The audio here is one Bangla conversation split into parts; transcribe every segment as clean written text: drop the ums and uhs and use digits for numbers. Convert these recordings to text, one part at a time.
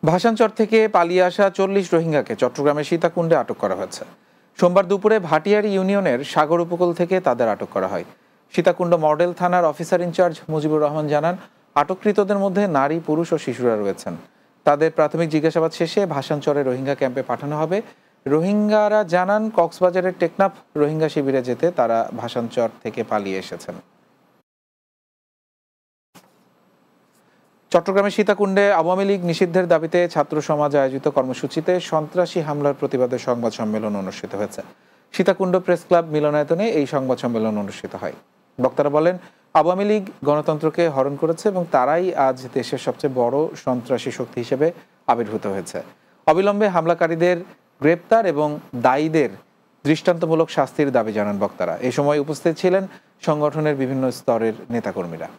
ভাসানচর থেকে পালিয়ে আসা ৪০ রোহিঙ্গাকে চট্টগ্রামের সীতাকুণ্ডে আটক করা হয়েছে। সোমবার দুপুরে ভাটিয়ারি ইউনিয়নের সাগর উপকূল থেকে তাদের আটক করা হয়। সীতাকুণ্ড মডেল থানার অফিসার ইনচার্জ মুজিবুর রহমান জানান, আটককৃতদের মধ্যে নারী, পুরুষ ও শিশুরা রয়েছেন। তাদের প্রাথমিক জিজ্ঞাসাবাদ শেষে ভাসানচরে রোহিঙ্গা ক্যাম্পে পাঠানো হবে। রোহিঙ্গারা জানান, কক্সবাজারের টেকনাফ রোহিঙ্গা শিবিরে যেতে তারা ভাসানচর থেকে পালিয়ে এসেছেন। চট্টগ্রামের সীতাকুণ্ডে আওয়ামী লীগ নিষিদ্ধের দাবিতে ছাত্র সমাজ আয়োজিত কর্মসূচিতে সন্ত্রাসী হামলার প্রতিবাদে সংবাদ সম্মেলন অনুষ্ঠিত হয়েছে। সীতাকুণ্ড প্রেস ক্লাব মিলনায়তনে এই সংবাদ সম্মেলন অনুষ্ঠিত হয়। বক্তারা বলেন, আওয়ামী লীগ গণতন্ত্রকে হরণ করেছে এবং তারাই আজ দেশের সবচেয়ে বড় সন্ত্রাসী শক্তি হিসেবে আবির্ভূত হয়েছে। অবিলম্বে হামলাকারীদের গ্রেপ্তার এবং দায়ীদের দৃষ্টান্তমূলক শাস্তির দাবি জানান বক্তারা। এ সময় উপস্থিত ছিলেন সংগঠনের বিভিন্ন স্তরের নেতাকর্মীরা।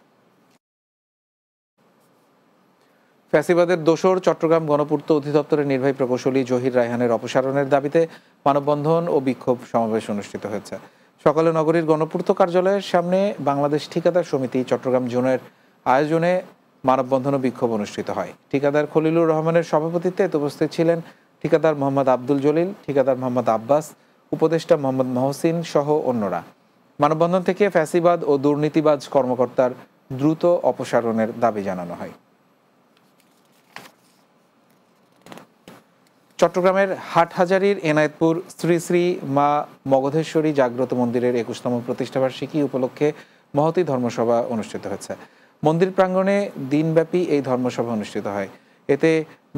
ফ্যাসিবাদের দোসর চট্টগ্রাম গণপূর্ত অধিদপ্তরের নির্বাহী প্রকৌশলী জহির রায়হানের অপসারণের দাবিতে মানববন্ধন ও বিক্ষোভ সমাবেশ অনুষ্ঠিত হয়েছে। সকালে নগরীর গণপূর্ত কার্যালয়ের সামনে বাংলাদেশ ঠিকাদার সমিতি চট্টগ্রাম জোনের আয়োজনে মানববন্ধন ও বিক্ষোভ অনুষ্ঠিত হয়। ঠিকাদার খলিলুর রহমানের সভাপতিত্বে উপস্থিত ছিলেন ঠিকাদার মোহাম্মদ আব্দুল জলিল, ঠিকাদার মোহাম্মদ আব্বাস, উপদেষ্টা মোহাম্মদ মহসিন সহ অন্যরা। মানববন্ধন থেকে ফ্যাসিবাদ ও দুর্নীতিবাজ কর্মকর্তার দ্রুত অপসারণের দাবি জানানো হয়। চট্টগ্রামের হাটহাজারীর এনায়েতপুর শ্রী শ্রী মা মগধেশ্বরী জাগ্রত মন্দিরের ২১তম প্রতিষ্ঠাবার্ষিকী উপলক্ষে মহতী ধর্মসভা অনুষ্ঠিত হয়েছে। মন্দির প্রাঙ্গণে দিনব্যাপী এই ধর্মসভা অনুষ্ঠিত হয়। এতে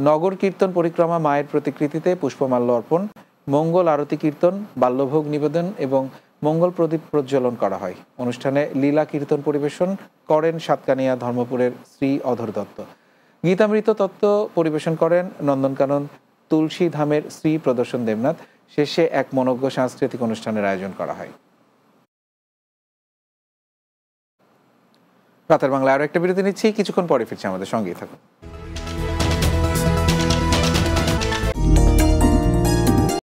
নগর কীর্তন পরিক্রমা, মায়ের প্রতিকৃতিতে পুষ্পমাল্য অর্পণ, মঙ্গল আরতি কীর্তন, বাল্যভোগ নিবেদন এবং মঙ্গল প্রদীপ প্রজ্বলন করা হয়। অনুষ্ঠানে লীলা কীর্তন পরিবেশন করেন সাতকানিয়া ধর্মপুরের শ্রী অধর দত্ত। গীতামৃত তত্ত্ব পরিবেশন করেন নন্দনকানন তুলসী ধামের শ্রী প্রদর্শন দেবনাথ। শেষে এক মনোজ্ঞ সাংস্কৃতিক অনুষ্ঠানের আয়োজন করা হয়। রাতের বাংলা আরো একটা বিরতি নিচ্ছি, কিছুক্ষণ পরে ফিরছি, আমাদের সঙ্গেই থাকুন।